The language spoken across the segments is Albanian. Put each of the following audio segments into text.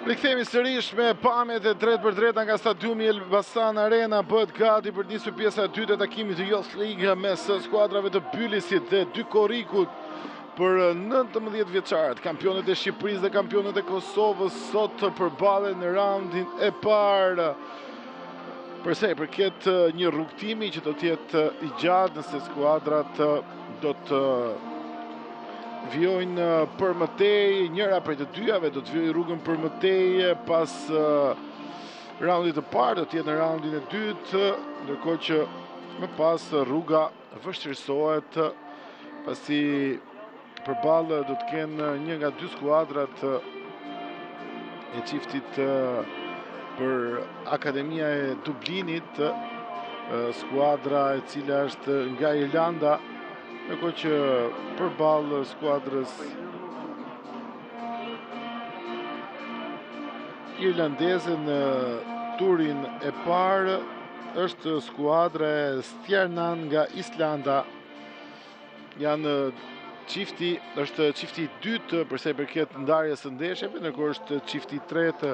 Rikthehemi sërish me pamjet e drejt për drejta nga stadiumi Elbasan Arena. Bëhet gati për nisur pjesa e dytë e takimit të Youth League mes skuadrave të Bylisit dhe Dykorikut për 19 vjeçarët. Kampionët e Shqipërisë dhe kampionët e Kosovës sot përballen në raundin e parë. Përsa i përket një rrugtimi që do të jetë i gjatë nëse skuadrat do të vjojnë për mëtej, njëra prej të dyjave do të vjojë rrugën për mëtej pas raundit të parë, do të jetë në raundin e dytë, ndërkohë që më pas rruga vështirësohet, pasi përballë do të kenë një nga dy skuadrat e çiftit për Akademia e Dublinit, skuadra e cila është nga Irlanda, ndërkohë që përballë skuadrës irlandeze në turin e parë është skuadra e Stjernan nga Islanda. Është çifti i dytë përsa i përket ndarjes së ndeshjeve, ndërkohë është çifti i tretë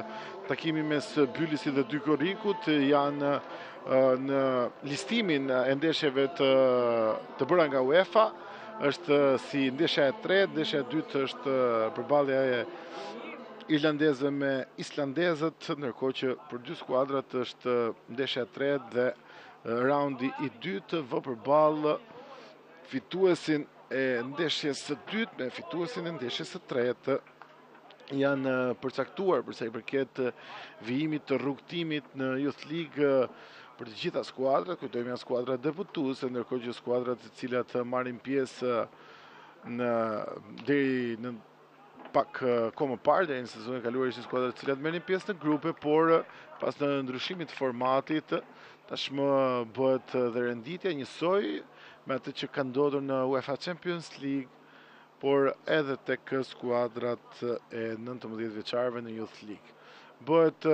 takimi mes Bylisit dhe Dykorikut, janë në listimin e ndeshjeve të bëra nga UEFA. Është si ndeshja e tretë, ndeshja e dytë është përballja e irlandezëve me islandezët, ndërkohë që për dy skuadrat është ndeshja e tretë dhe raundi i dytë vë përballë fituesin e ndeshjes së dytë me fituesin e ndeshjes së tretë. Janë përcaktuar përsa i përket vijimit të rrugtimit në Youth League për të gjitha skuadrat, kujtojmë janë skuadra debutuese, ndërkohë që skuadrat të cilat marrin pjesë deri në pak kohë më parë, deri në sezonin e kaluar ishin skuadrat të cilat merrin pjesë në grupe, por pas në ndryshimit të formatit, tashmë bëhet dhe renditja njësoj me atë që ka ndodhur në UEFA Champions League, por edhe tek skuadrat e 19 vjeçarëve në Youth League. Bëhet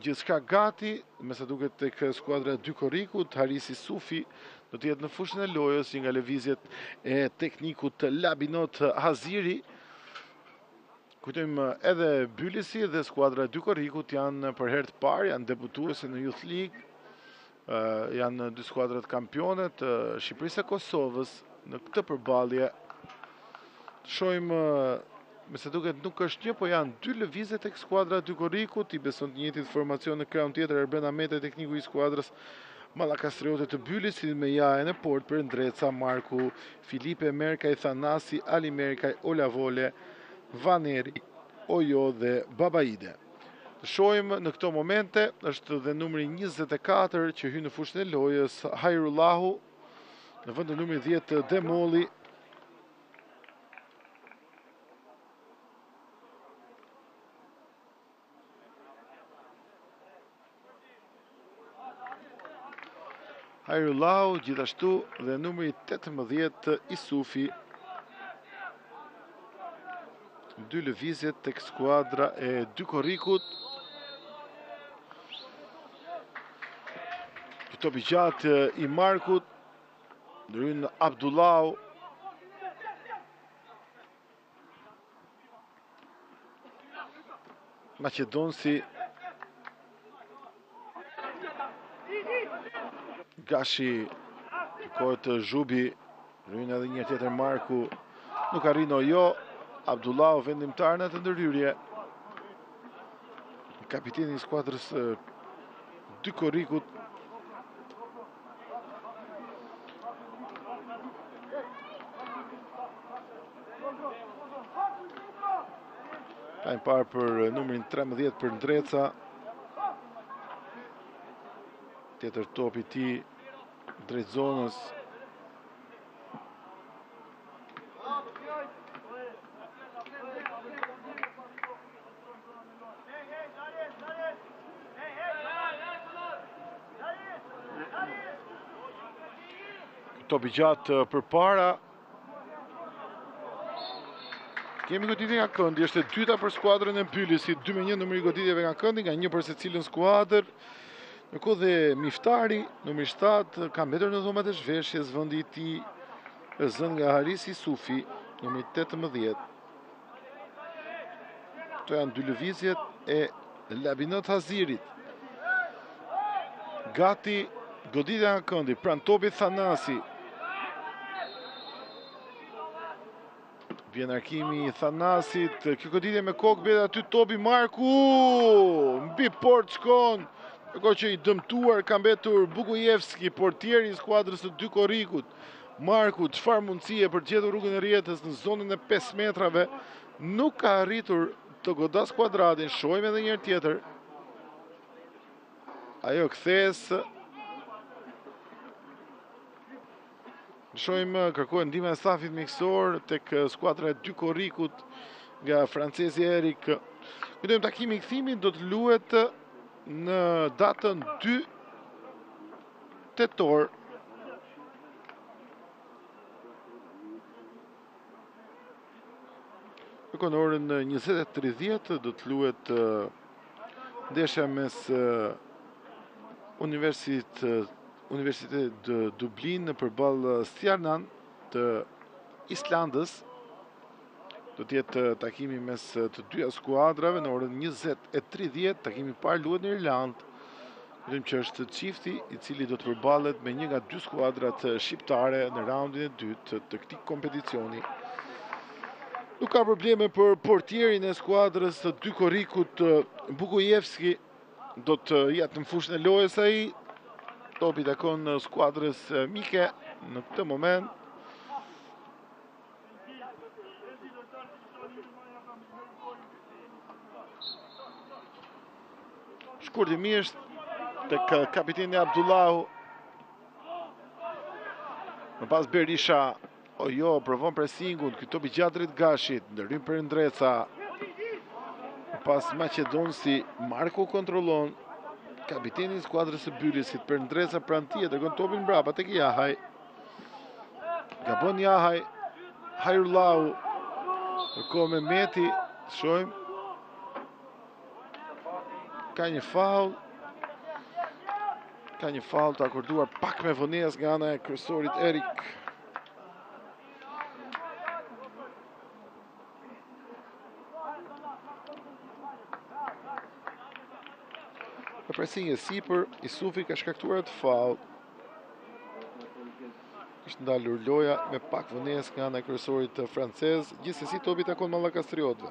gjithçka gati, me sa duket tek skuadra e Dykorikut. Harisi Sufi do të jetë në fushën e lojës, një nga lëvizjet e teknikut Labinot Haziri. Kujtojmë edhe Bylisi dhe skuadra e Dykorikut janë për herë të parë, janë debutuese në Youth League. Janë dy skuadrat kampionet të Shqipërisë e Kosovës në këtë përballje. Shohim me sa duket nuk është një, po janë dy lëvizje tek skuadra e Dykorikut, i beson të njëjtit formacion në krahun tjetër Erben Ahmeti, tekniku i skuadrës Mallakastriote të Bylisit, me jajen e port për Ndreca, Marku, Filipe Merkaj, Thanasi, Ali Merkaj, Olavole, Vaneri, Ojo dhe Babaide. Shohim në këto momente është dhe numri 24 që hyn në fushën e lojës, Hajrullahu, në vend të numri 10 Demolli. Hajrullahu, gjithashtu dhe numri 18 Isufi. Dy lëvizjet tek skuadra e Dykorikut. Topi gjatë i Markut, ndryn Abdullahu. Maqedonsi. Gashi, kërkohet Zhubi, ndryn edhe një tjetër Marku, nuk arrin Ojo. Abdullahu vendimtar në të ndërhyrje. Kapiteni i skuadrës Dykorikut. Ka një parë për numrin 13 për Ndreca. Tjetër topi ti drejt zonës. Topi gjatë për para. Kemi goditje nga këndi, është e dyta për skuadrën e Bylisit, 2-1 numri goditjeve nga këndi, nga një për secilën skuadër. Ndërkohë dhe Miftari, numri 7, ka mbetur në dhomat e zhveshjes, vendi i tij është zënë nga Harisi Sufi, numri 18. Këto janë dy lëvizjet e Labinot Hazirit. Gati goditja nga këndi, pran topi Thanasi. Vjen arkimi i Thanasit, kjo goditje me kokë beda aty topi Marku, mbi port shkon, ko që i dëmtuar ka mbetur Bugujevski, portieri i skuadrës të dy korrikut. Marku, çfarë mundësie për të gjetur rrugën e rjetës në zonën e 5 metrave, nuk ka arritur të godas kuadratin, shohim edhe njërë tjetër. Ajo kthes. Shohim kërkojnë ndihmën e stafit mjekësor tek skuadra e dy korrikut nga francezi Erik. Kujtojmë takimi i kthimit do të luhet në datën 2 tetor. Në orën 20:30 do të luhet ndeshja mes Universitet Dublin përballë Stjarnan të Islandës. Do të jetë takimi mes të dyja skuadrave në orën 20:30. Takimi i parë luhet në Irlandë. Vetëm që është çifti i cili do të përballet me një nga dy skuadrat shqiptare në raundin e dytë të këtij kompeticioni. Nuk ka probleme për portierin e skuadrës të dy korrikut, Bugujevski do të jetë në fushën e lojës ai. Topi takon skuadrës mike në këtë moment. Shkurtimisht tek kapiteni Abdullahu. Më pas Berisha, Ojo provon presingun, ky topi gjatë drejt Gashit, ndërhyn për Ndreca. Më pas Maqedonsi, Marku kontrollon. Kapiteni i skuadrës së Bylisit për Ndreca pranë tij, dërgon topin mbrapa tek Jahaj. Gabon Jahaj, Hajrullahu. Kërko me Meti, shohim. Ka një faull. Ka një faull të akorduar pak me vonesë nga ana e kryesorit Erik. Në presinje sipër, Isufi ka shkaktuar atë faull. Është ndalur loja me pak vonesë nga ana e kryesorit francez, gjithsesi topi takon mallakastriotëve.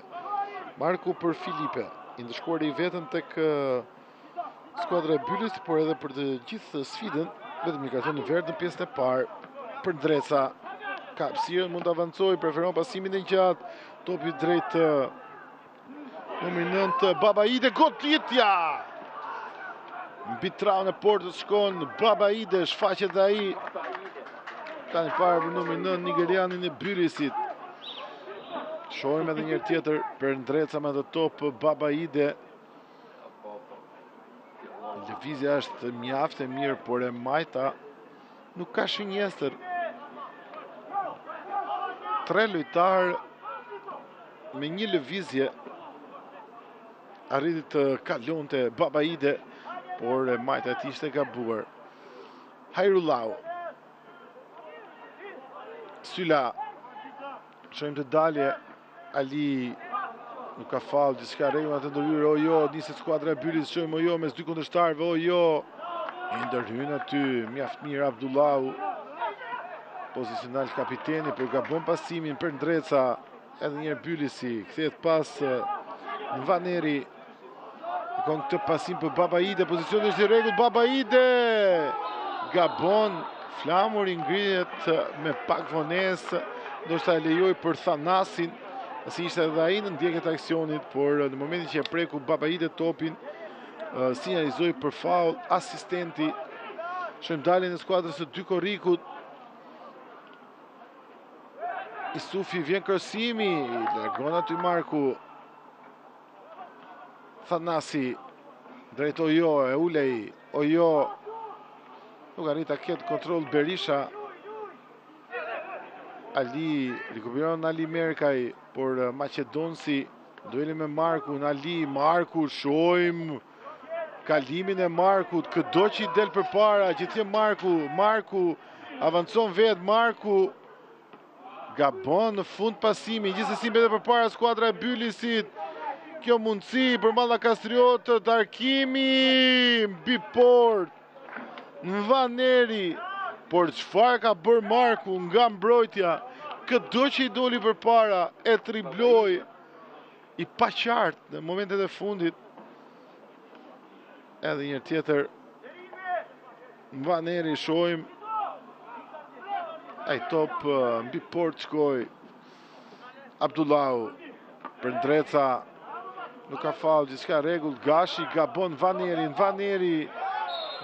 Marku për Filipe, i ndëshkuar i vetëm tek skuadra e Bylis, por edhe për të gjithë sfidën, vetëm një karton i verdh në pjesën e parë. Për Ndreca, ka hapësirën, mund të avancojë, preferon pasimin e gjatë, topi drejt numri 9, Babaide, goditja! Mbi traun e portës shkon Babaide, shfaqet dhe ai. Tani parë për numri 9 nigerianin e Bylisit. Shohim edhe njërë tjetër për Ndreca me të top Babaide. Lëvizja është mjaft e mirë, por e Majta nuk ka shënjestër. 3 lojtar me një lëvizje arriti të kalonte Babaide, por Majta e tij ishte gabuar. Hajrullahu. Syla. Shohim të dalje. Ali nuk ka faull, diçka rregull të ndërhyrë. Ojo, niset skuadra e Bylis, shohim Ojo mes dy kundërshtarëve. Ojo i ndërhyn aty, mjaft mirë Abdullahu. Pozicional kapiteni për gabon pasimin për Ndreca. Edhe një Bylisi kthehet pas Vaneri. Kon këtë pasim për Babaide, pozicioni është i rregullt, Babaide gabon, flamuri ngrihet me pak vonesë, ndoshta e lejoi për Thanasin, si ishte edhe ai në ndjekjet e aksionit, por në momentin që e preku Babaide topin, sinjalizoi për faull asistenti. Shohim daljen e skuadrës së dy korrikut. Isufi, vjen krosimi, largon aty Marku. Thanasi, drejt Ojo, e ulej, Ojo, nuk arrita ketë kontrol Berisha. Ali, rikuperon Ali Merkaj, por Maqedonsi, dueli me Marku, në Ali, Marku, shohim, kalimin e Markut, këdo që i del për para, gjithje Marku, avancon vetë, Marku, gabon në fund pasimi, gjithsesi mbete për para skuadra e Bylisit. kjo mundësi për Malla Kastriotët, Arkimi mbi port. Nvaneri, por çfarë ka bërë Marku nga mbrojtja, këdo që i doli përpara e tribloi i paqartë në momentet e fundit. Edhe një tjetër Nvaneri shohim. Ai top mbi port shkoi Abdullahu. Prëndreca nuk ka faull, gjithçka rregull. Gashi gabon Nvaneri.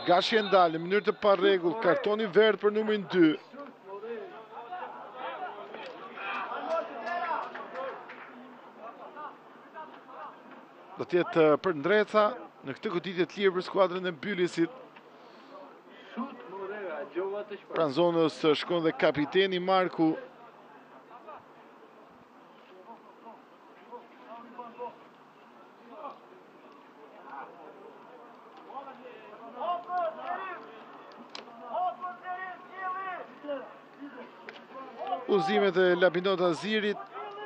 Gashi e ndalë në mënyrë të parregull, kartoni verdh për numrin 2. Do tjetë Prëndreca në këtë goditje të lirë për skuadrën e Bylisit. Pranë zonës shkon dhe kapiteni Marku. Uzimet e Lapinot Azirit,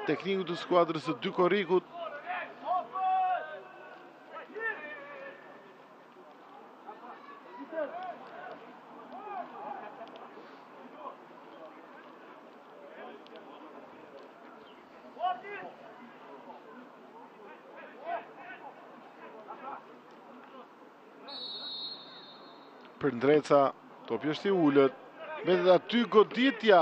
tekniku të skuadrës së Dy Korrikut. Prëndreca, topi është i ullët, mbetet aty goditja.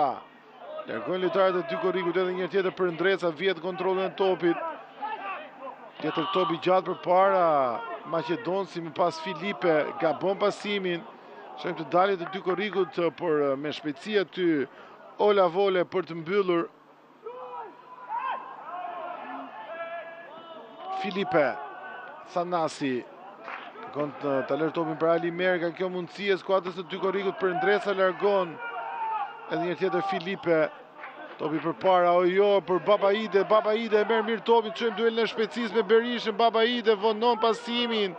Largojnë lojtarët e Dy Korrikut, edhe një tjetër Prëndreca vjet kontrollin e topit. Tjetër topi gjatë përpara Maqedonci, më pas Filipe gabon pasimin. Shohim të daljet e Dy Korrikut, por me shpejtësi aty Ola Vole për të mbyllur. Filipe Thanasi ta lërë topin për Ali Merka, kjo mundësi e skuadrës të Dy Korrikut. Prëndreca largon. Edhe një tjetër Filipe. Topi përpara, ojo për Babaide e merr mirë topin, çojmë duelin e shpejtësisë me Berishën. Babaide vonon pasimin.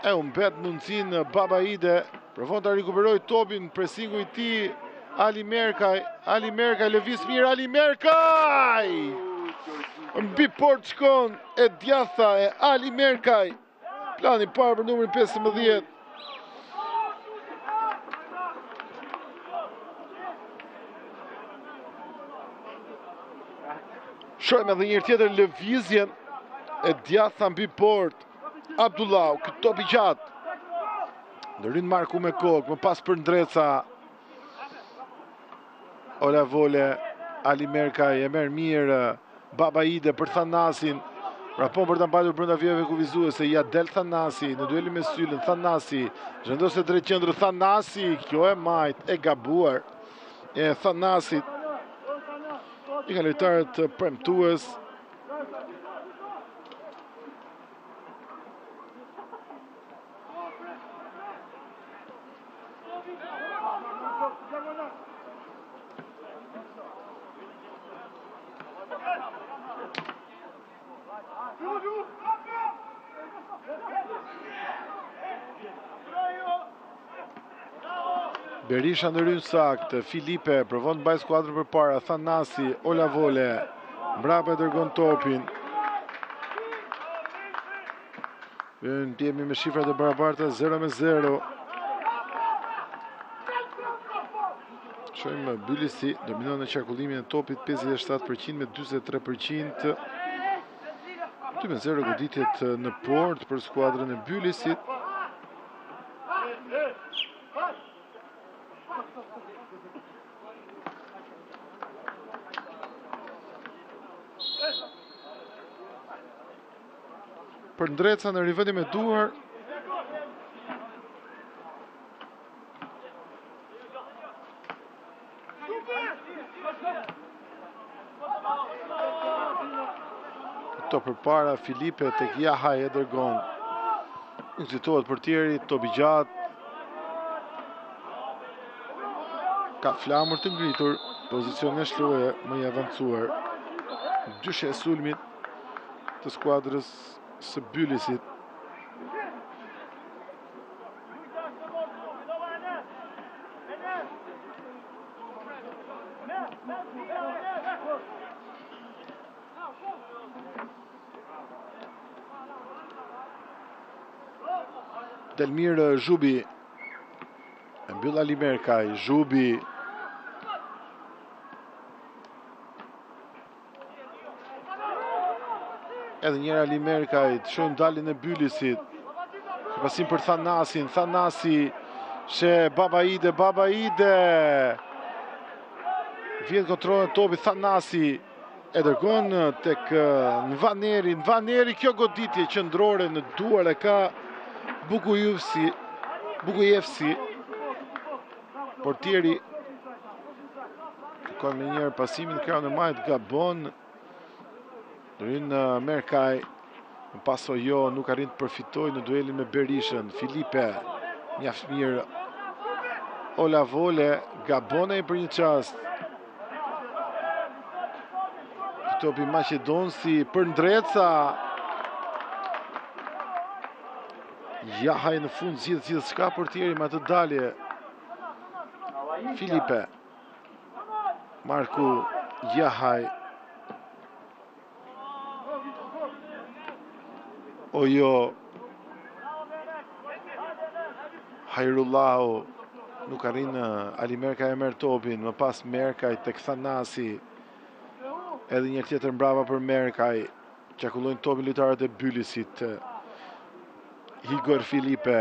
E u mbet mundësinë Babaide, provon ta rikuperoj topin, presingu i tij Ali Merkaj lëviz mirë Ali Merkaj. Mbi port shkon e djatha e Ali Merkaj. Plani parë për numrin 15. Shohim edhe një tjetër lëvizjen e djatha mbi port. Abdullahu, këtë top i gjatë. Ndërrin Marku me kokë, më pas Prëndreca. Ola Vole, Ali Merkaj e merr mirë Babaide për Thanasin. Rapon për të mbalur brenda vijave kuvizuese, ja del Thanasi në duelin me Syllën. Thanasi zhvendos e drejt qendrë. Thanasi, kjo e majt e gabuar e Thanasit. I ka lojtarët premtues. Berisha ndërhyn sakt, Filipe provon të mbajë skuadrën përpara, Thanasi, Ola Vole, mbrapa e dërgon topin. Jemi me shifrat e barabarta 0-0. Shohim Bylisi dominon në qarkullimin e topit 57% me 43%. 2-0 goditjet në port për skuadrën e Bylisit. Prëndreca në rivendin me duar. Këto përpara Filipe tek Jahaj e dërgon. Nxitohet portieri, topi gjatë. Ka flamur të ngritur, pozicion e shloje më i avancuar. Dyshja e sulmit të skuadrës së Bylisit. Delmir Zhubi. E mbyll Ali Merkaj. Zhubi. Edhe njëra Ali Merkaj. Të shohim dalin e Bylisit. Pasim për Thanasin. Thanasi. She Babaide. Vjen kontrolën e topit Thanasi. E dërgon tek Nvaneri. Kjo goditje qendrore në duar e ka Bukujevsi. Portieri kërkon me njërë pasimin në krahun e majt gabon. Ryn Merkaj. Në paso jo nuk arrin të përfitoj në duelin me Berishën. Filipe mjaft mirë. Ola Vole gabon ai për një çast. Topi Maqedonsi për Ndreca. Jahaj në fund zgjidh çka portieri me atë dalje. Filipe. Marku Jahaj. Ojo. Hajrullahu. Nuk arrin Ali Merkaj e merr topin, më pas Merkaj tek Thanasi. Edhe një tjetër mbrapa për Merkaj. Qarkullojnë topin lojtarët e Bylisit. Igor Filipe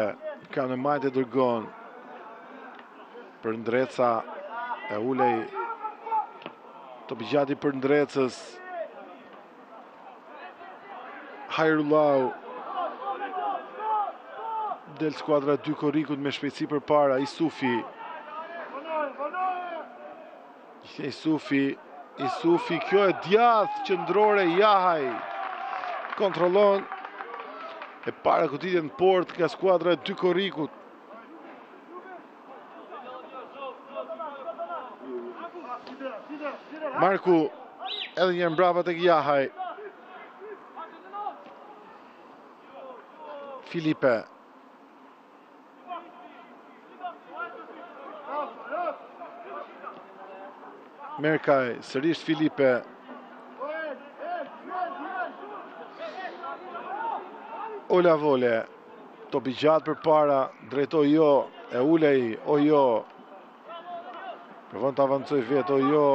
ka në majt e dërgon për Ndreca. E ulej topi gjati për Ndrecës. Hajrullahu. Del skuadra 2 Korrikut me shpejtësi për para. Isufi, kjo e djath qendrore Jahaj. Kontrollon e para goditjen në port nga skuadra 2 Korrikut. Marku edhe një mbrapa tek Jahaj. Filipe. Merkaj, sërish Filipe. Ola Vole. Topi gjatë për para. Drejt Ojo. E ulej Ojo. Përvon të avancoj vetë Ojo.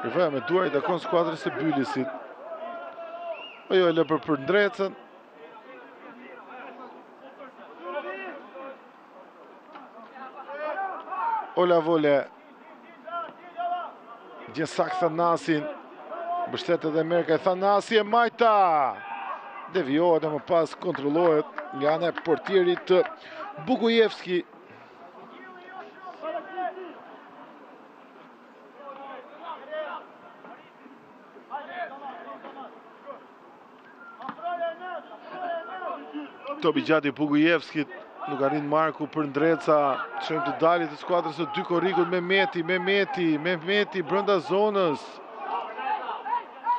Përvoj me duar i takon skuadrës e Bylisit. Ojo e lë për Ndrecën. Ola Vole. Gjensak Thanasin. Mbështet edhe Merkaj. Thanasi e majta. Deviohet e më pas kontrollohet nga ana e portierit Bukujevski. Topi gjati Bukujevskit. Nuk arrin Marku për Ndreca. Shojmë të dalit të skuadrës së 2 Korrikut me Mehmeti brenda zonës.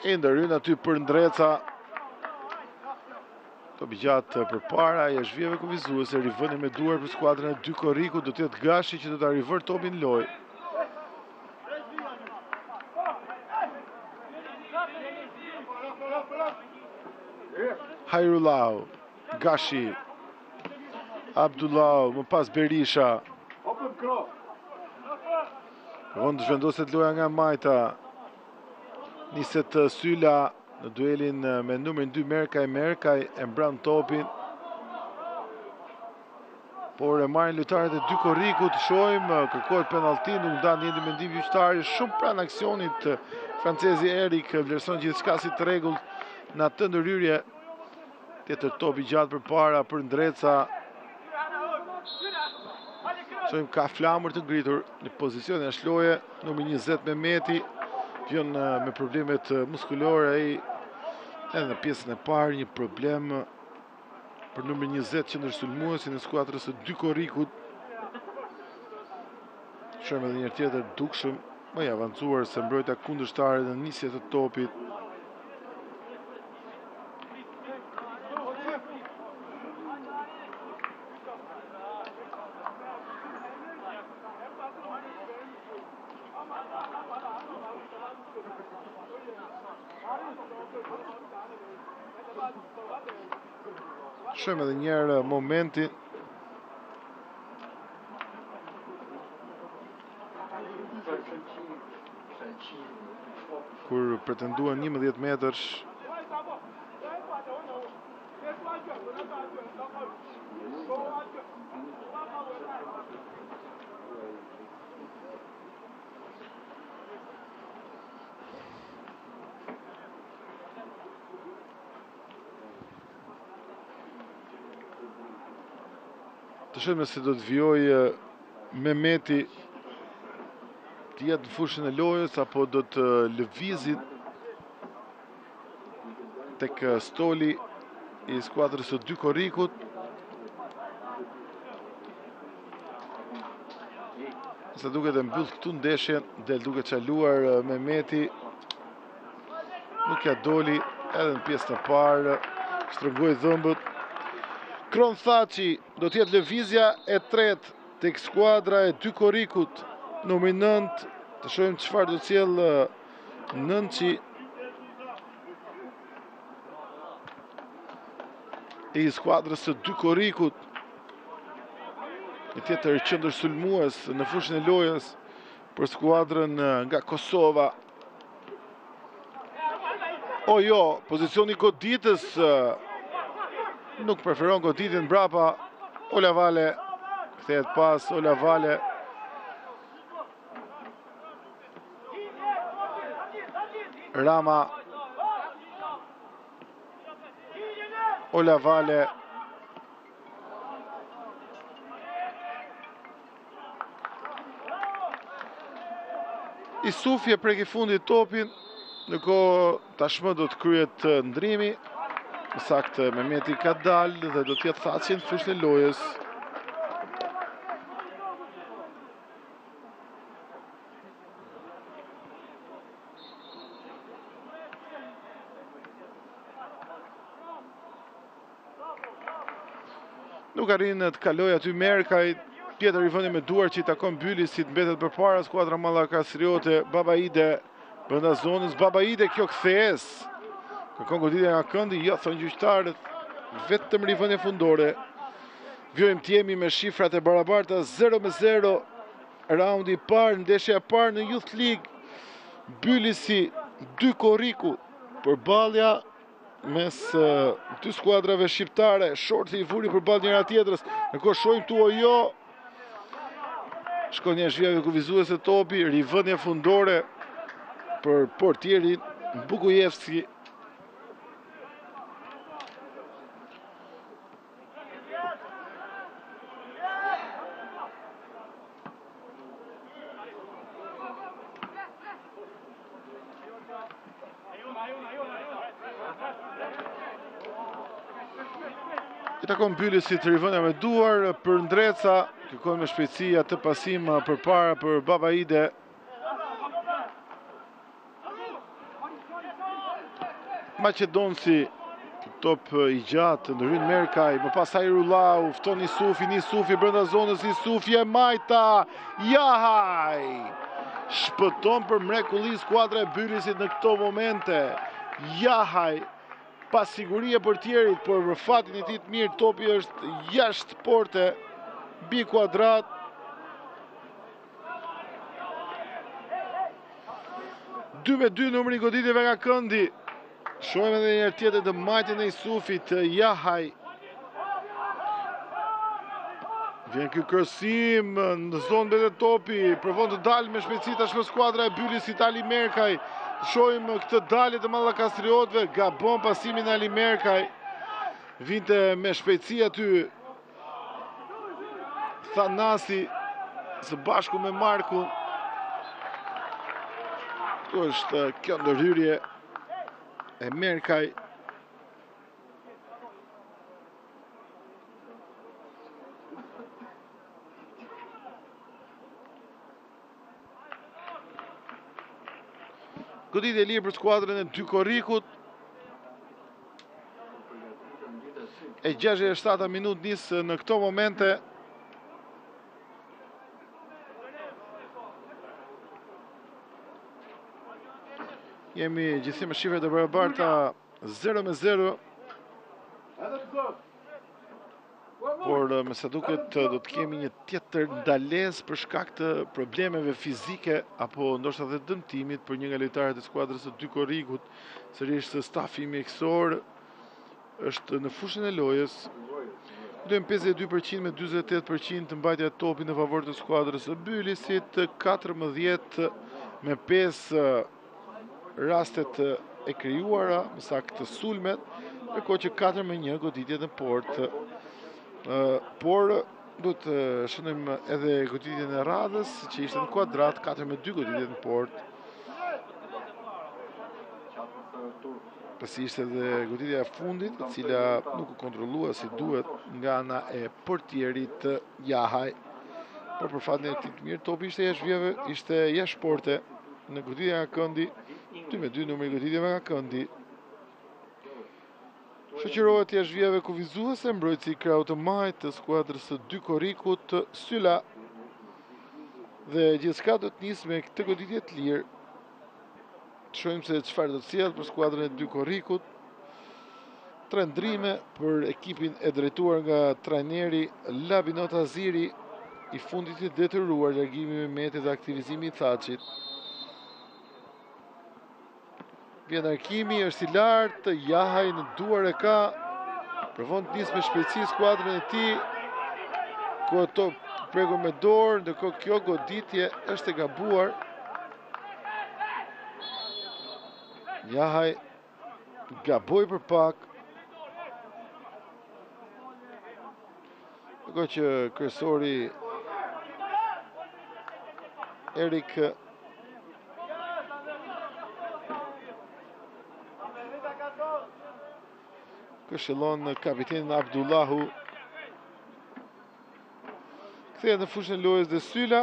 E ndërhyn aty për Ndreca. Topi gjatë për para, i është vjeve kufizuese, rivëni me duar për skuadrën e 2 Korrikut, do të jetë Gashi që do ta rivër topin loj. Hajrullahu, Gashi. Abdullahu, më pas Berisha. Vënd të zhvendoset loja nga majta. Niset Syla në duelin me numrin 2 Merkaj e mbran topin. Por e marrin lojtarët e 2 Korrikut, shojmë, kërkohet penalti, nuk ndan një mendim gjyqtari, shumë pranë aksionit francezi Erik vlerëson gjithçka si të rregullt në atë ndërhyrje. Tjetër topi gjatë përpara për Ndreca. Shojmë ka flamur të ngritur në pozicionin e shloje, numri 20 Mehmeti, vjen me problemet muskulore ai edhe në pjesën e parë një problem për numri 20 që ndërsulmuesi në skuadrës së 2 Korrikut. Shojmë edhe një tjetër dukshëm, më i avancuar se mbrojtja kundërshtare në nisje të topit. Shojmë edhe njerë momentin. Kur pretenduan 11 metërsh. Të shojmë se do të vjoj Mehmeti të jetë në fushën e lojës apo do të lëvizit tek stoli i skuadrës së dy korrikut. Se duket e mbyll këtu ndeshjen, del duke çaluar Mehmeti. Nuk ja doli edhe në pjesën e parë, shtrëngoi dhëmbët. Kron Thaçi do të jetë lëvizja e tretë tek skuadra e dy korrikut, numri 9. Të shohim çfarë do të sjellë Nënçi i skuadrës së dy korrikut. Një tjetër qendër sulmues në fushën e lojës për skuadrën nga Kosova. O jo, pozicioni goditës nuk preferon goditin mbrapa. Ola Vale kthehet pas, Ola Vale Rama, Ola Vale Isufi e prek i fundit topin, ndërkohë tashmë do të kryhet ndrimi. Saktë Mehmeti ka dalë dhe do të jetë Thaçi në fushën e lojës. Nuk arrin të kaloj aty Merkaj. Tjetër i vëni me duar që i takon Bylisit, mbetet përpara skuadra Mallakastriote. Babaide brenda zonës. Babaide, kjo kthehes. Kërkon goditja nga këndi, jo, thonë gjyqtarët, vetëm rivënie fundore. Vjojmë të jemi me shifrat e barabarta 0-0. Raundi i parë, ndeshja e parë në Youth League. Bylisi, dy korriku, përballja mes dy skuadrave shqiptare. Shorti i vuri përballë njëra tjetrës. Ndërkohë shohim tu jo. Shkon një zhvija kuvizuese topi, rivënie fundore për portierin Bukujevski. I takon Bylisit të rivënia me duar për Ndreca, kërkon me shpejtësi atë pasim përpara për Babaide. Maqedonsi, top i gjatë, ndërhyn Merkaj, më pas Hajrullau, fton Isufi brenda zonës, Isufi e majta, Jahaj! Shpëton për mrekulli skuadra e Bylisit në këto momente. Jahaj, pas sigurie për tjerit, por për fatin e tij të mirë, topi është jashtë porte, bi kuadrat. Dy me dy numri goditjeve nga këndi. Shohim edhe një tjetër të majtjen e Isufit, Jahaj. Vjen ky kërësim në zonë mbetet topi, provon të dalë me shpejtësi tashmë skuadra e Bylisit, Ali Merkaj. Shohim këtë dalje të Mallakastriotëve, gabon pasimin Ali Merkaj. Vinte me shpejtësi aty Thanasi së bashku me Marku. Këtu është kjo ndërhyrje e Merkaj. Goditje e lirë për skuadrën e dy korrikut. E 67 minutë nisë në këto momente. Jemi gjithsesi me shifrat e barabarta 0-0. por me sa duket do të kemi një tjetër ndalesë për shkak të problemeve fizike apo ndoshta edhe dëmtimit për një nga lojtarët e skuadrës së Dy Korrikut, sërish stafi mjekësor është në fushën e lojës. Dojmë 52% me 48% të mbajtja e topit në favor të skuadrës së Bylisit, 14 me 5 rastet e krijuara, më saktë sulmet, ndërkohë që 4-1 goditjet në port. Por do të shënojmë edhe goditjen e radhës, që ishte në kuadrat, 4-2 goditjet në port. Pasi ishte edhe goditja e fundit, e cila nuk u kontrollua si duhet nga ana e portierit Jahaj. Por për fatin e këtij të mirë, topi ishte jashtë porte në goditja nga këndi, 2-2 numri goditjeve nga këndi. Shoqërohet jashtë vijave kufizuese mbrojtësi krau të majtë të skuadrës së Dy Korrikut, Syla. Dhe gjithçka do të nisë me këtë goditje të lirë. Shohim se çfarë do të sjellë për skuadrën e Dy Korrikut. 3 ndrime për ekipin e drejtuar nga trajneri Labinot Aziri, i fundit i detyruar largimi me Mehmeti dhe aktivizimi i Thaçit. Vjen Arkimi, është i lartë, Jahaj në duar e ka, provon të nisë me shpejtësi skuadrën e tij, ku ato prekur me dorë, ndërkohë kjo goditje është e gabuar. Jahaj gaboi për pak. Ndërkohë që kryesori Erik këshillon kapitenin Abdullahu. Kthehet në fushën e lojës dhe Syla.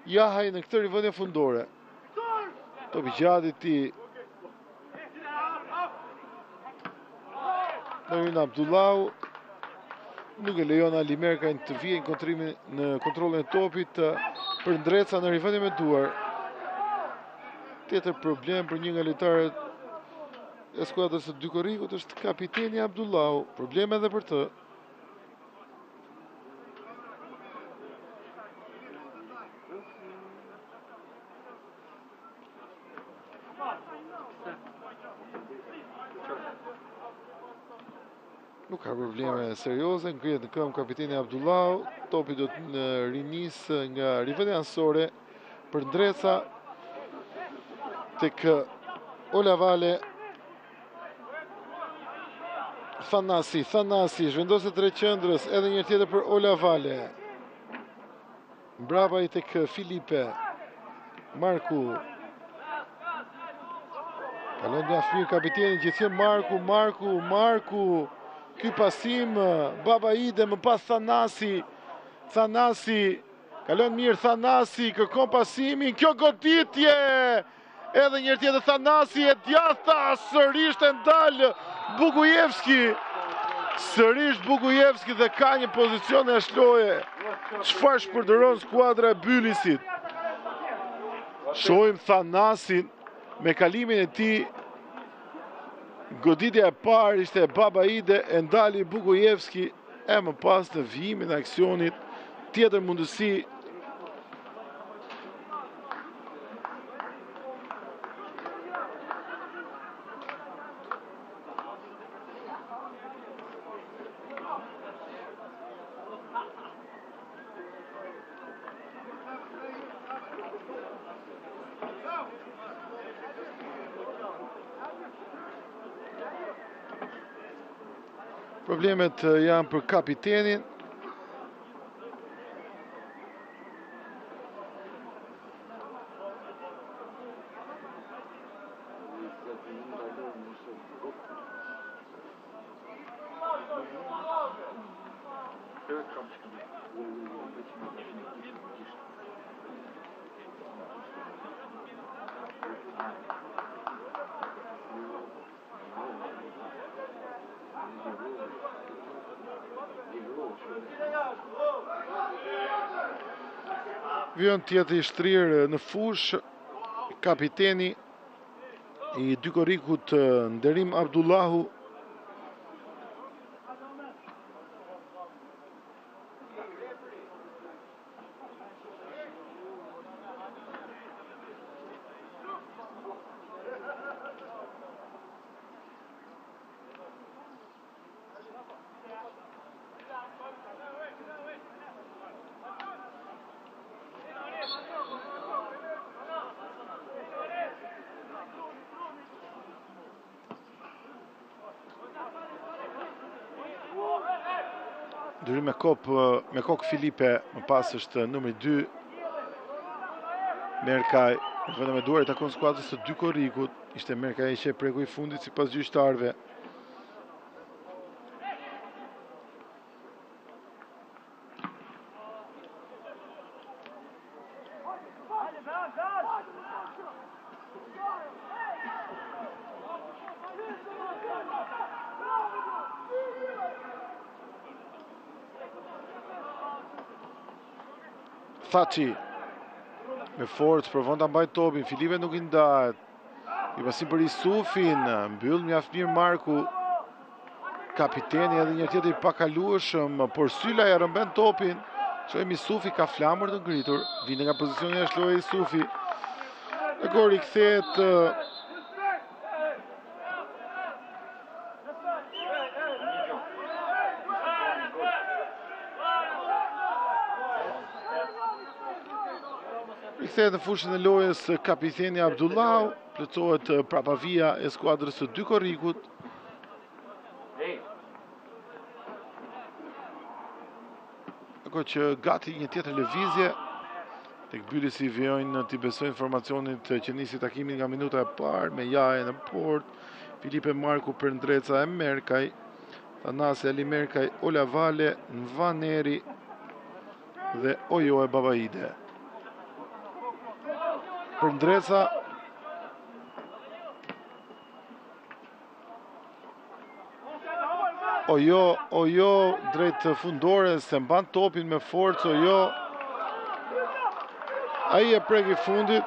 Jahaj në këtë rivendje fundore. Topi gjatë i tij. Nërin Abdullahu nuk e lejon Alimerka të vijë në kontrollin e topit për ndreca në rivendje me duar. Tjetër problem për një nga lojtarët e skuadrës së Dy Korrikut është kapiteni Abdullahu. Probleme edhe për të. Nuk ka probleme serioze, ngrihet në këmbë kapiteni Abdullahu. Topi do të rinisë nga rivendja anësore për ndreca tek Olavale. Thanasi zhvendoset drejt qendrës, edhe një tjetër për Olavale. Mbrapa i tek Filipe. Marku. Kalon nga fmirë kapiteni, gjithë Marku. Ky pasim, Babaide më pas Thanasi. Kalon mirë Thanasi, kërkon pasimin, kjo goditje. Edhe një tjetër Thanasi e djatha, sërish të ndalë Bugujevski dhe ka një pozicion e shloje. Çfarë shpërdoron skuadra e Bylisit? Shohim Thanasin me kalimin e tij. Goditja e parë ishte Babaide, e ndali Bugujevski, e më pas në vijimin e aksionit, tjetër mundësi. Problemet janë për kapitenin. Vjen tjetër i shtrirë në fush, kapiteni i Dy Korrikut, Nderim Abdullahu. Ndryrim me kokë Filipe, më pas është numri 2. Merkaj, vetëm me duar i takon skuadrës së dy Korrikut. Ishte Merkaj që e preku i fundit sipas gjyqtarëve. Thaçi me forcë provon ta mbajë topin, Filipe nuk i ndahet. I pasim për Isufin, mbyll mjaft mirë Marku. Kapiteni edhe një tjetër i pakalueshëm, por Syla ja rëmben topin. Shohim Isufi ka flamur të ngritur, vjen nga pozicioni jashtë lojë Isufi. Dhe kur i kthehet në fushën e lojës kapiteni Abdullahu, plotësohet prapavia e skuadrës së dy Korrikut. Ako që gati një tjetër lëvizje, tek byllësi vjojnë t'i besojnë informacionit që nisi takimin nga minuta e parë me jaje në port. Filipe Marku për Ndreca e Merkaj, Thanasi Ali Merkaj, Ola Vale, Nvaneri dhe Ojo e Babaide. Për Ndreca Ojo drejt fundore, se mban topin me forcë Ojo. Ai e prek i fundit.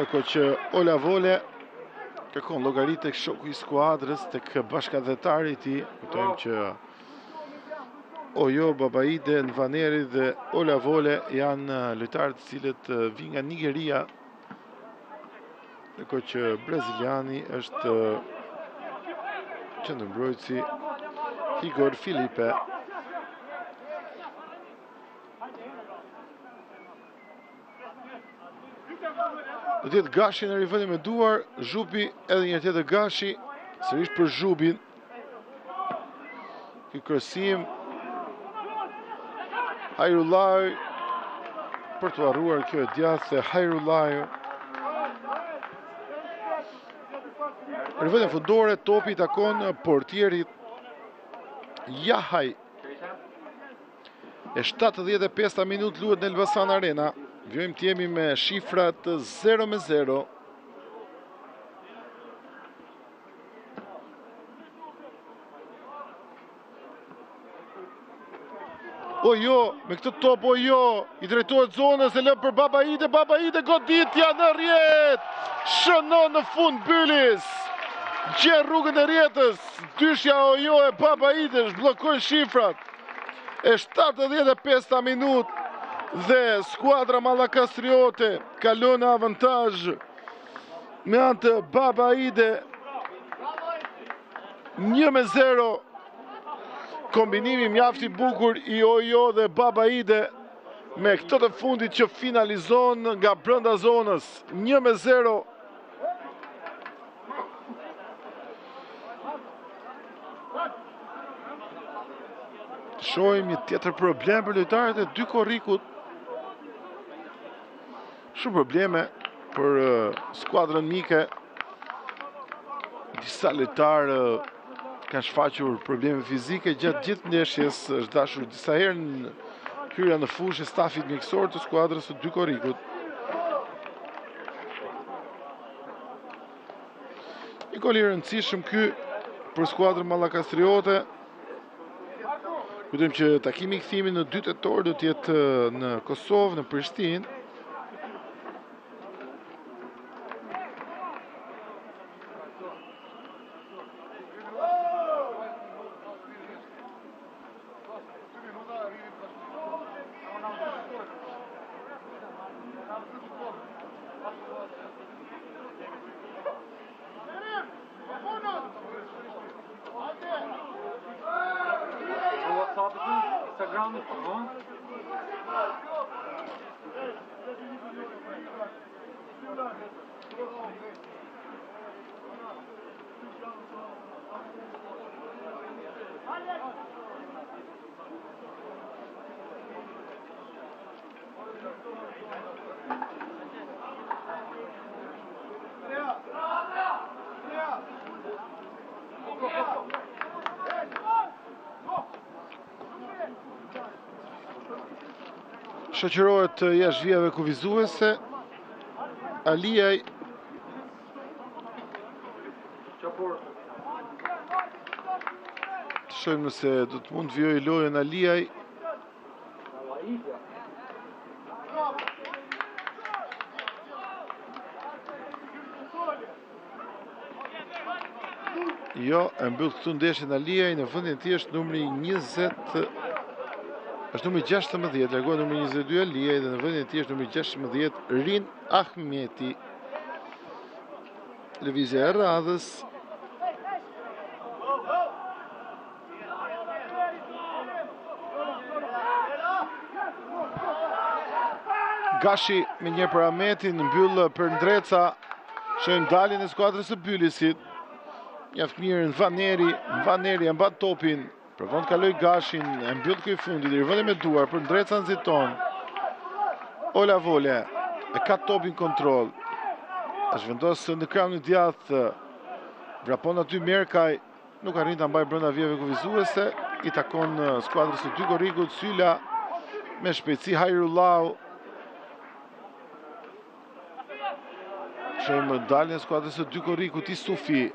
Eko që Ola Vole kërkon llogari tek shoku i skuadrës, tek bashkëdhetari i tij. Kujtojmë që Ojo, Babaide, Nvaneri dhe Ola Vole janë lojtarë të cilët vijnë nga Nigeria. Eko që braziliani është qendërmbrojtësi Igor Filipe. Do tjetë Gashi në rivëllin me duar, Zhupi edhe një tjetër Gashi, sërish për Zhubin. Ky kërësim Hajrullaj për të arruar kjo e djathë dhe Hajrullaj. Rivëllin fundore, topi takon portierit Jahaj. E 75 minut luhet në Elbasan Arena. Vjojmë të jemi me shifrat 0-0. Ojo, me këtë top Ojo, i drejtohet zonës e lë për Babaide, goditja në rjet. Shënon në fund Bylis. Gjerë rrugën e rjetës, dyshja Ojo e Babaide, zhblokojnë shifrat. E 75 minut dhe skuadra Mallakastriote kalon në avantazh me anë të Babaide. 1-0. Kombinimi mjaft i bukur i Ojo dhe Babaide me këtë të fundit që finalizon nga brenda zonës. 1-0. Shohim një tjetër problem për lojtarët e dy Korrikut. Shumë probleme për skuadrën mike. Disa lojtarë kanë shfaqur probleme fizike gjatë gjithë ndeshjes. Është dashur disa herë në hyrja në fushë e stafit mjekësor të skuadrës së dy Korrikut. Një gol i rëndësishëm ky për skuadrën Mallakastriote. Kujtojmë që takimi i kthimit në 2 tetor do të jetë në Kosovë, në Prishtinë. Shoqërohet jashtë vijave kufizuese. Aliaj shohim nëse do të mund të vijojë lojën Aliaj. Jo, e mbyll këtu ndeshjen Aliaj, në vendin e tij është numri 20. Është numri 16, largohet numri 22 Aliaj dhe në vendin e tij është numri 16 Rin Ahmeti. Lëvizja e radhës. Gashi me një për Ahmetin, mbyll për Ndreca. Shohim daljen e skuadrës së Bylisit. Mjaft mirë në Vaneri e mban topin. Provon të kaloj Gashin, e mbyll këj fundit, i rivëllë me duar për Ndreca nxiton. Ola Vole e ka topin kontrol. Është vendosë në krahun e djathtë. Vrapon aty Merkaj, nuk arrin ta mbaj brenda vijave kufizuese. I takon skuadrës së Dykorigut, Syla me shpejtësi Hajrullau. Shohim daljen e skuadrës së Dykorikut Isufi.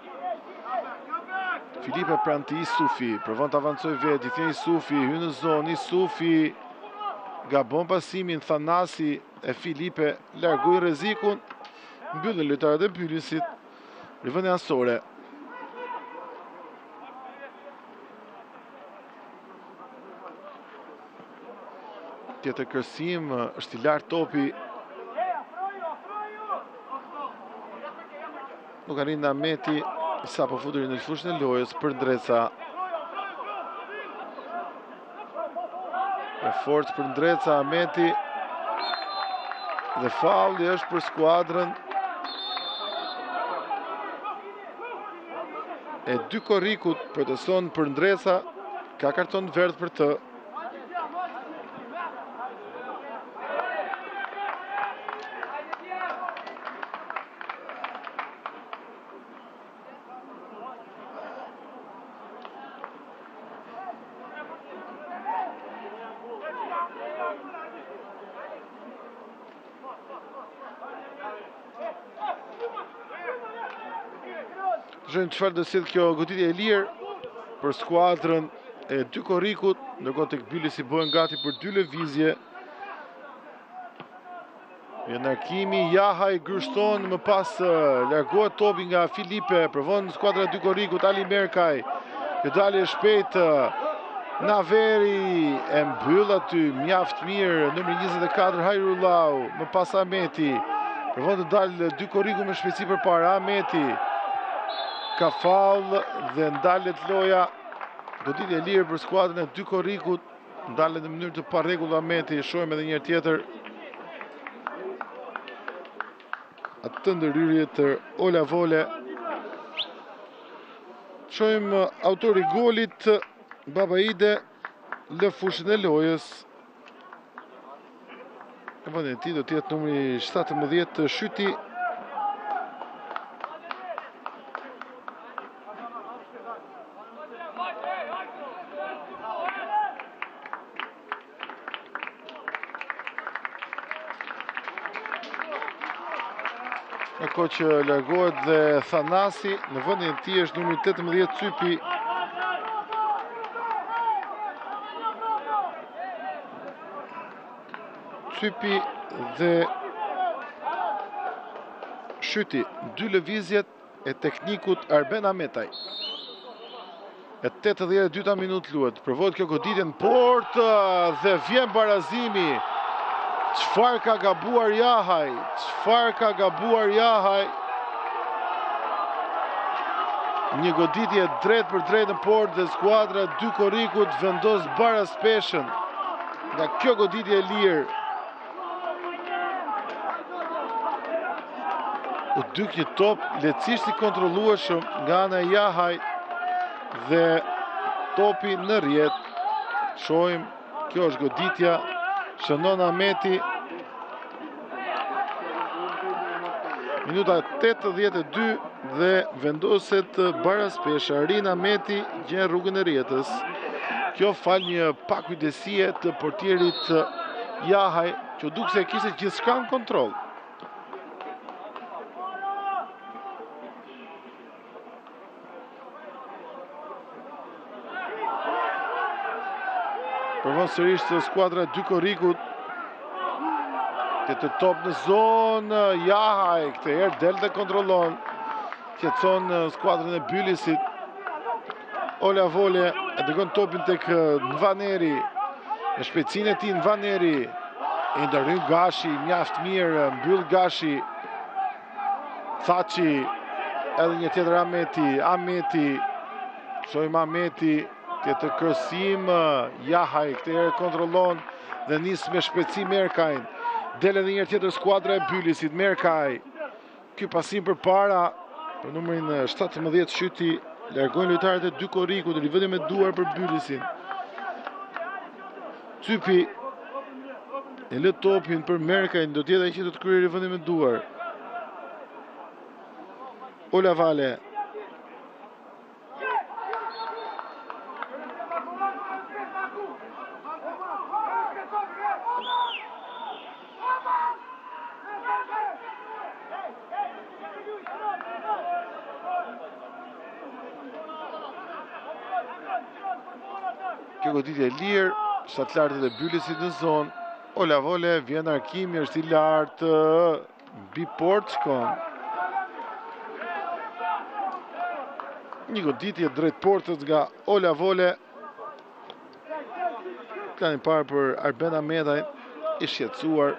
Filipe pranë Isufi, provon të avancoj vetë, i thjen Isufi, hyn në zonë, Isufi gabon pasimin, Thanasi e Filipe largoi rrezikun, mbyllën lojtarët e Bylisit, rivënë ansore. Tjetër kërsim, është i lartë topi. Nuk arrin në Ahmeti, sa po futurin në fushën e lojës për Ndreca. E forcë për Ndreca, Ahmeti. Dhe faulli është për skuadrën e Dykorikut, proteston për Ndreca, ka karton verdh për të. Shojmë çfarë do sjellë kjo goditje e lirë për skuadrën e Dykorikut, ndërkohë tek Bylisi bëhen gati për dy lëvizje. Narkimi, Jahaj gërshton, më pas largohet topi nga Filipe, provon skuadra e Dykorikut, Ali Merkaj. Kjo dalje e shpejtë, Naveri e mbyll aty, mjaft mirë, numri 24 Hajrullau, më pas Ahmeti. Provon të dalë Dykoriku me shpejtësi përpara, Ahmeti. Ka faul dhe ndalet loja. Goditje e lirë për skuadrën e Dykorikut. Ndalet në mënyrë të parregull Ahmeti. Shohim edhe një herë tjetër atë ndërhyrje të Ola Vole. Shohim autori golit Babaide lë fushën e lojës. Në vendin e tij do të jetë numri 17 Shyti. Në kohë që largohet dhe Thanasi, në vendin e tij është numri 18 Cypi. Cypi dhe Shyti, dy lëvizjet e teknikut Arben Ahmetaj. E 82 minutë luhet, provohet kjo goditje në port dhe vjen barazimi. Çfarë ka gabuar Jahaj? Çfarë ka gabuar Jahaj? Një goditje drejt për drejt në port dhe skuadra e Dykorikut vendos barazpeshën. nga kjo goditje e lirë. U dyk një top lehtësisht i kontrollueshëm nga ana e Jahaj dhe topi në rjet. Shohim, kjo është goditja, shënon Ahmeti. Minuta 82 dhe vendoset Baraspesha. Rin Ahmeti gjen rrugën e rjetës. Kjo fal një pakujdesie të portierit Jahaj, që duk se kishte gjithçka në kontroll. Përvon sërish të skuadra Dykorikut. Të top në zonë, Jahaj këtë herë del dhe kontrollon. Qetson skuadrën e Bylisit. Ola Vole e dërgon topin tek Nvaneri. Me shpejtësinë e tij Nvaneri i ndërhyn Gashi, mjaft mirë, mbyll Gashi. Thaçi, edhe një tjetër Ahmeti. Shohim Ahmeti, tjetër krosim, Jahaj këtë herë kontrollon dhe nis me shpejtësi Merkajn. Del edhe një tjetër skuadra e Bylisit, Merkaj. Ky pasim përpara për numrin 17 shyti, largojnë lojtarët e Dykorikut, rivëdhi me duar për Bylisin. Cypi e lë topin për Merkaj, do tjetë ai që do të kryejë rivëdhi me duar. Ola Vale. Kjo goditje e lirë, shtatlarët e Bylisit në zonë. Ola Vole, vjen arkimi, është i lartë, mbi port shkon. Një goditje drejt portës nga Ola Vole. Plani parë për Arben Ahmetaj, i shqetësuar.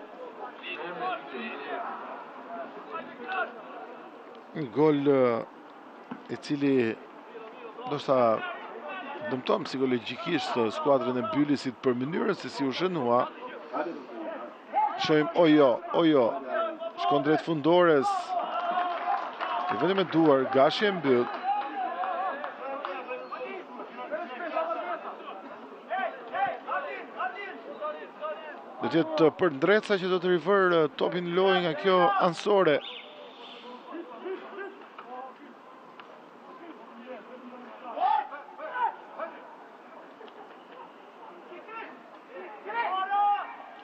Një gol i cili ndoshta dëmton psikologjikisht skuadrën e Bylisit për mënyrën se si u shënua. Shohim Ojo. Shkon drejt fundores. I vënë me duar, Gashi e mbyll. Do të jetë për Ndreca që do të rivër topin lojë nga kjo ansore.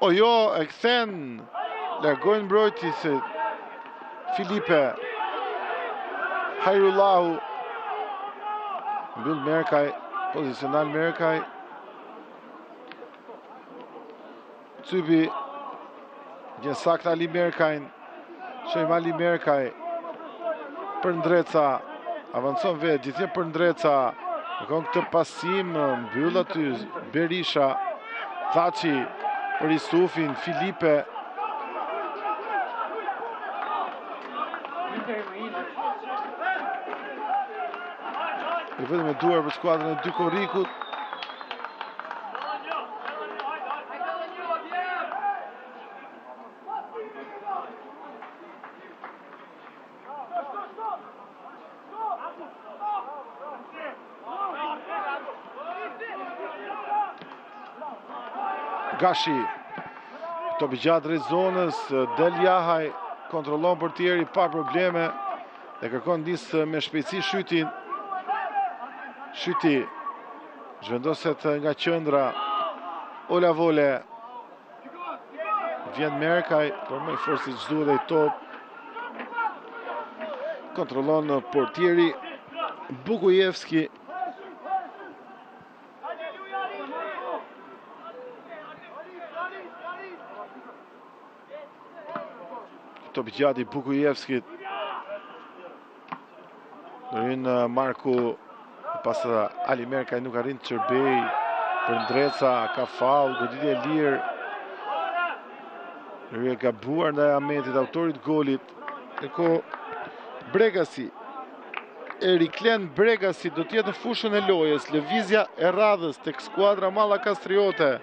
Ojo e kthen, largojnë mbrojtësit. Filipe, Hajrullahu, mbyll Merkaj, pozicional Merkaj. Cypi, gjen sakt Ali Merkajn. Shohim Ali Merkaj për Ndreca, avancon vetë, gjithje për Ndreca. Kërkon këtë pasim, mbyll aty Berisha, Thaçi për Isufin, Filipe. I vetëm me duar për skuadrën e Dykorikut. Gashi, topi gjatë drejt zonës, del Jahaj, kontrollon portieri pa probleme dhe kërkon disë me shpejtësi shytin. Shyti zhvendoset nga qendra. Ola Vole, vjen Merkaj, por më fort se çdo dhe i top. Kontrollon portieri Bukujevski. Topi gjatë i Bukujevskit. Rrin Marku, pas Ali Merkaj nuk arrin të çrbej për Ndreca, ka faull, goditje e lirë. Rrie gabuar ndaj Ahmetit, autorit golit. Eko Bregasi, Eriklen Bregasi do t'jetë në fushën e lojës. Lëvizja e radhës tek skuadra Malla Kastriote.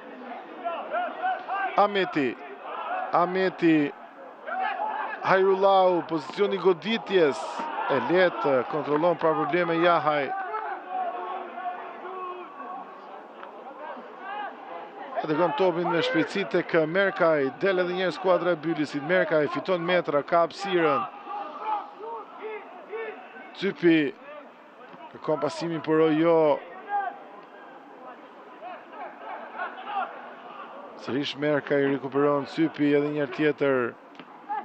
Ameti Hajrullahu, pozicioni goditjes, e letë, kontrolon pra probleme Jahaj. E dërgon topin me shpejtësi tek Merkaj, del edhe njerë skuadra e Bylisit. Merkaj fiton metra, ka hapësirën. Cypi, kërkon pasimin për Ojo. Sërish Merkaj rikuperon Cypi, edhe njerë tjetër.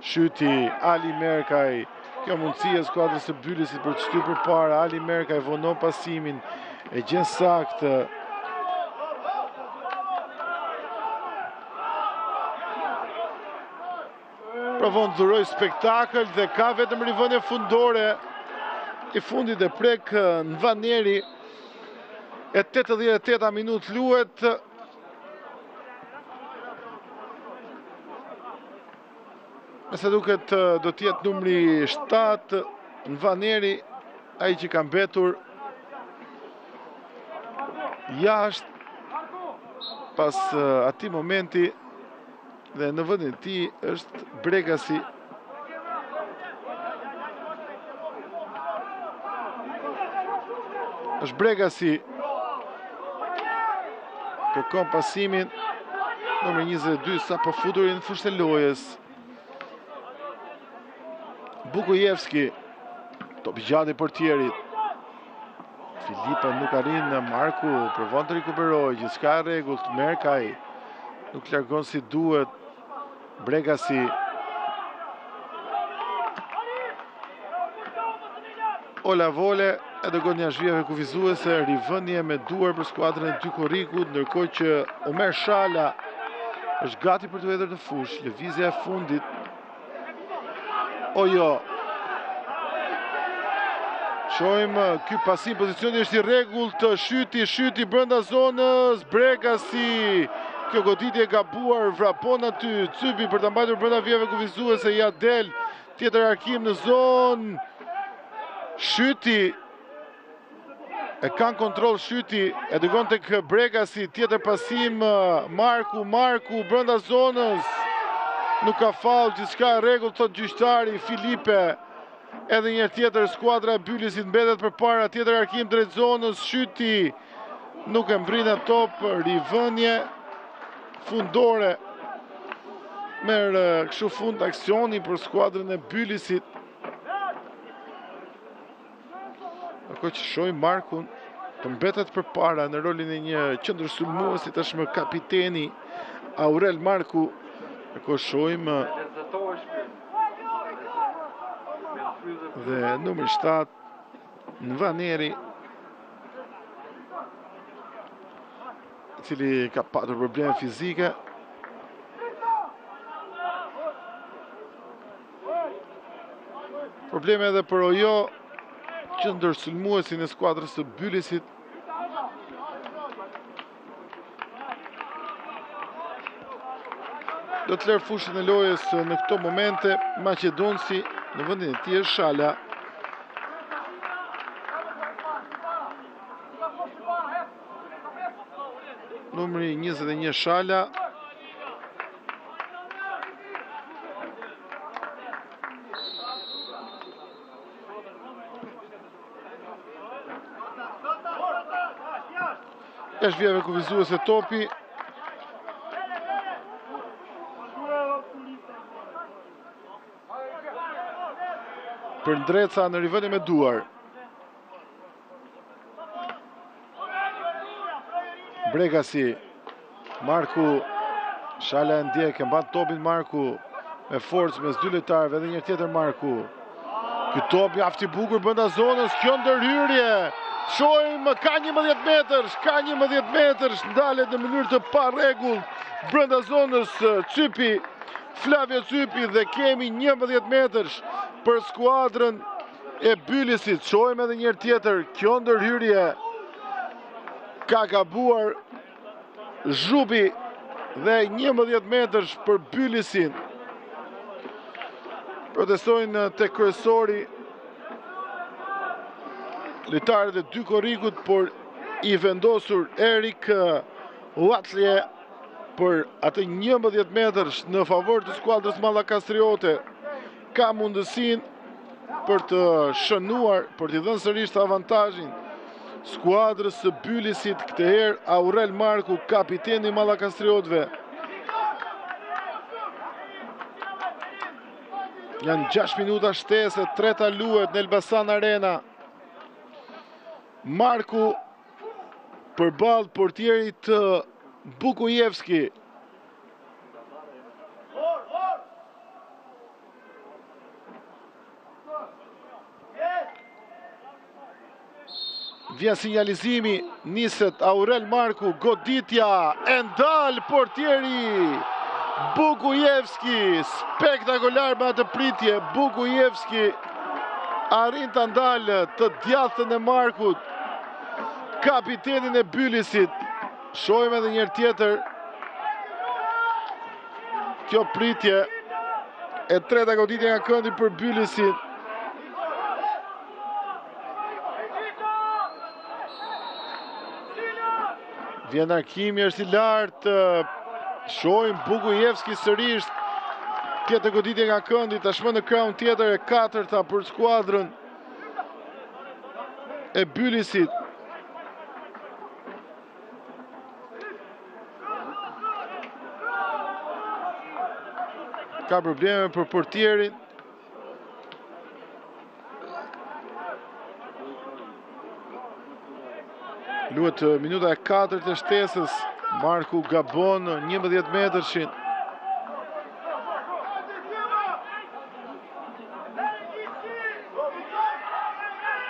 Shyti, Ali Merkaj. Kjo mundësia e skuadrës së Bylisit për të shtyr përpara. Ali Merkaj vonon pasimin, e gjen saktë. Provon të dhuroj spektakël dhe ka vetëm rivënie fundore. I fundit e prek në Vaneri. E 88 minutë luhet. Nëse duket do t'jetë numri 7 në Vaneri, ai që ka mbetur jashtë pas atij momenti dhe në vendin e tij është Bregasi. Është Bregasi. Kërkon pasimin numri 22 sa po futurin në fushën e lojës. Bukujevski, topi gjatë i portierit. Filipa nuk arrin, Marku provon të rikuperojë, gjithçka e rregullt. Merkaj nuk largon si duhet. Bregasi. Ola Vole e dërgon një zhvijeve kufizuese, rivënie me duar për skuadrën e Dykorrikut, ndërkohë që Omer Shala është gati për të hedhur në fushë. Lëvizja e fundit. Ojo. Shojmë ky pasim, pozicioni është i rregullt, shyti brenda zonës, Bregasi. Kjo goditje gabuar, vrapon aty, Cypi për të mbajtur brenda vijave kufizuese, ja del, tjetër arkim në zonë. Shyti e kanë kontroll Shyti, e dërgon tek Bregasi, tjetër pasim, Marku brenda zonës. Nuk ka faull, gjithçka e rregullt, thot gjyqtari. Filipe, edhe një tjetër skuadra e Bylisit mbetet përpara, tjetër arkim drejt zonës. Shyti nuk e mbrin atë top, rivënie fundore. Merë kështu fund aksioni për skuadrën e Bylisit. Ako që shojmë Markun të mbetet përpara në rolin e një qendërsulmuesi, tashmë kapiteni Aurel Marku. Ako shojmë dhe numër 7 në Vaneri, i cili ka patur probleme fizike. Probleme edhe për Ojo, qendërsulmuesin e skuadrës së Bylisit. Do të lërë fushën e lojës në këto momente Maqedonsi, në vendin e tij është Shala. Numri 21 Shala. Është vijave kufizuese topi. Për Ndreca në rivënie me duar. Bregasi. Marku. Shala e ndjek, e mban topin Marku. Me forcë mes dy lojtarëve, edhe një tjetër Marku. Ky top mjaft i bukur brenda zonës, kjo ndërhyrje. Shojmë, ka 11 metrësh, ndalet në mënyrë të parregullt brenda zonës Cypi, Flavio Cypi, dhe kemi 11 metrësh për skuadrën e Bylisit. Shojmë edhe njërë tjetër, kjo ndërhyrje ka gabuar Zhubi dhe 11 metrësh për Bylisin. Protestojnë te kryesori lojtarët e Dykorrikut, por i vendosur Erik Watlje për atë 11 metrësh në favor të skuadrës Mallakastriote. Ka mundësin për të shënuar, për t'i dhënë sërish të avantazhin skuadrës së Bylisit, këtë herë Aurel Marku, kapiteni Mallakastriotëve. Janë 6 minuta shtese, treta luhet në Elbasan Arena. Marku përballë portierit të Bukujevski. Vjen sinjalizimi, niset Aurel Marku, goditja, e ndal portieri Bukujevski, spektakolar me atë pritje. Bukujevski arrin të ndalë të djathtën e Markut, kapitenin e Bylisit. Shohim edhe njërë tjetër kjo pritje, e treta goditje nga këndi për Bylisin. Vjen Arkimi, është i lartë. Shohim Bukujevski sërish, tjetër goditje nga këndi, tashmë në krahun tjetër e katërta për skuadrën e Bylisit. Ka probleme për portierin. Luhet minuta e 4 të shtesës. Marku gabon 11 metërshin.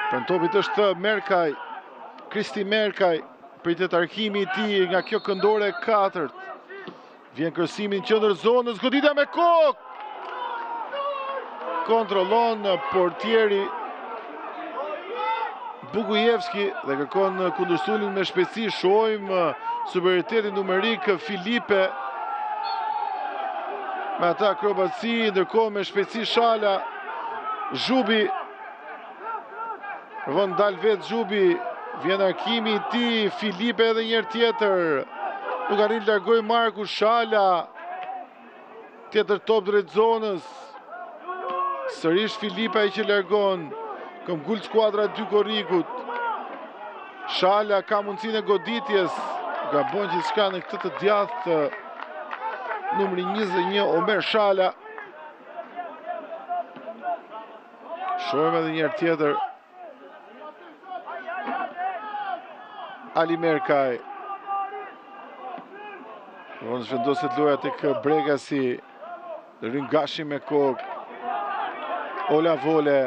Për topit është Merkaj, Kristi Merkaj, pritet arkimi i tij nga kjo këndore e 4. Vjen kërësimin qendër zonës, goditja me kokë. Kontrollon portieri Bukujevski dhe kërkon kundërshtunin me shpejtësi. Shohim superioriteti numerik Filipe me ata akrobaci, ndërkohë me shpejtësi Shala. Zhubi vën dal vetë Zhubi, vjen arkimi i tij, Filipe edhe njërë tjetër. Nuk arrin të largoj Marku. Shala, tjetër top drejt zonës. Sërish Filipe ai që largon. Këmbgul skuadra dy korrikut. Shala ka mundësinë e goditjes. Gabon gjithçka në këtë të djathtë. Numri 21 Omer Shala. Shohim edhe njërë tjetër. Ali Merkaj. Vonë zhvendoset loja tek Bregasi. Rrin gashi me kokë. Ola Vole.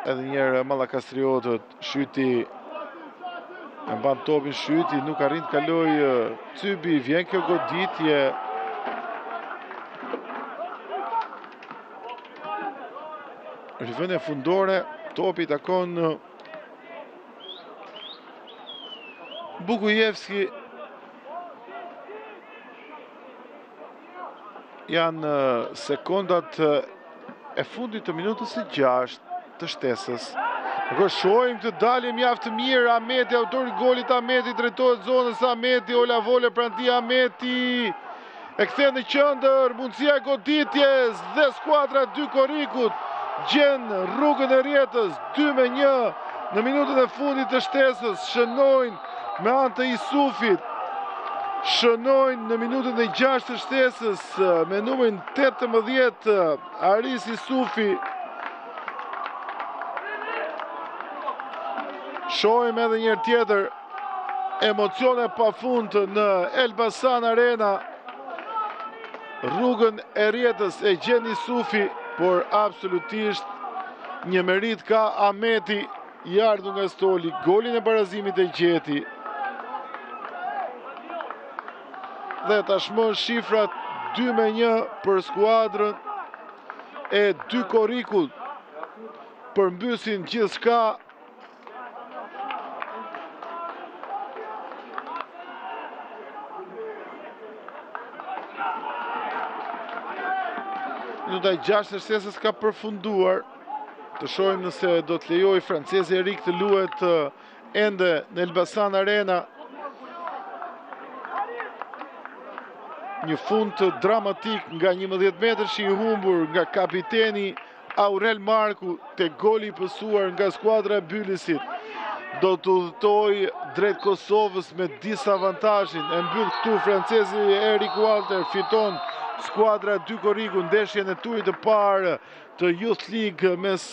Edhe njerë Mallakastriotët. Shyti. E mban topin Shyti. Nuk arrin të kaloj Cybi. Vjen kjo goditje. Rivënë fundore. Topi takon Bukujevski. Janë sekondat e fundit të minutës së 6 të shtesës. Nuk shohim të dalje mjaft të mirë. Ahmeti, autori golit Ahmeti, drejtohet zonës Ahmeti, Ola Vole pranti Ahmeti. E kthen në qendër, mundësia e goditjes dhe skuadra dy korrikut gjen rrugën e rjetës. 2-1 në minutën e fundit të shtesës. Shënojnë me anë të Isufit. Shënojnë në minutën e 6 të shtesës me numrin 18 Aris Isufi. Shohim edhe njërë tjetër emocione pafund në Elbasan Arena. Rrugën e rjetës e gjen Isufi, por absolutisht një merit ka Ahmeti i ardhur nga Stoli. Golin e barazimit e gjeti. Dhe tashmë shifrat 2-1 për skuadrën e dy korrikut. Përmbysin gjithçka. Minuta e 6 e shtesës ka përfunduar. Të shohim nëse do të lejoj francezi Erik të luhet ende në Elbasan Arena. Një fund dramatik nga 11 metrësh i humbur nga kapiteni Aurel Marku te goli i pësuar nga skuadra e Bylisit. Do të udhëtoj drejt Kosovës me disavantazhin. E mbyll këtu francezi Eric Walter, fiton skuadra e Dykoriku ndeshjen e turit të parë të Youth League mes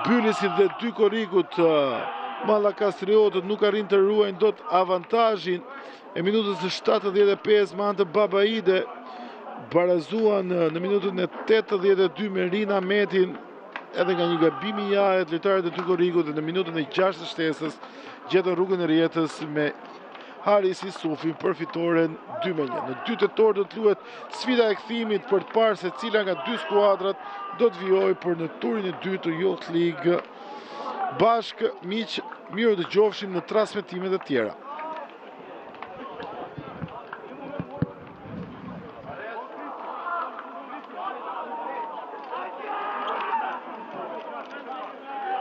Bylisit dhe Dykorikut. Mallakastriotët nuk arrin të ruajnë dot avantazhin. E minutës së 75 me anë të Babaide barazuan në minutën e 82 me Rina Metin edhe nga një gabim i jahet lojtarët e Dykorikut, dhe në minutën e 6 të shtesës gjetën rrugën e rjetës me Haris Isufin për fitoren 2-1. Në 2 tetor do të luhet sfida e kthimit për të parë se cila nga dy skuadrat do të vijojë për në turin e dytë të Youth League. Bashkë miq, mirë dëgjofshim në transmetimet e tjera.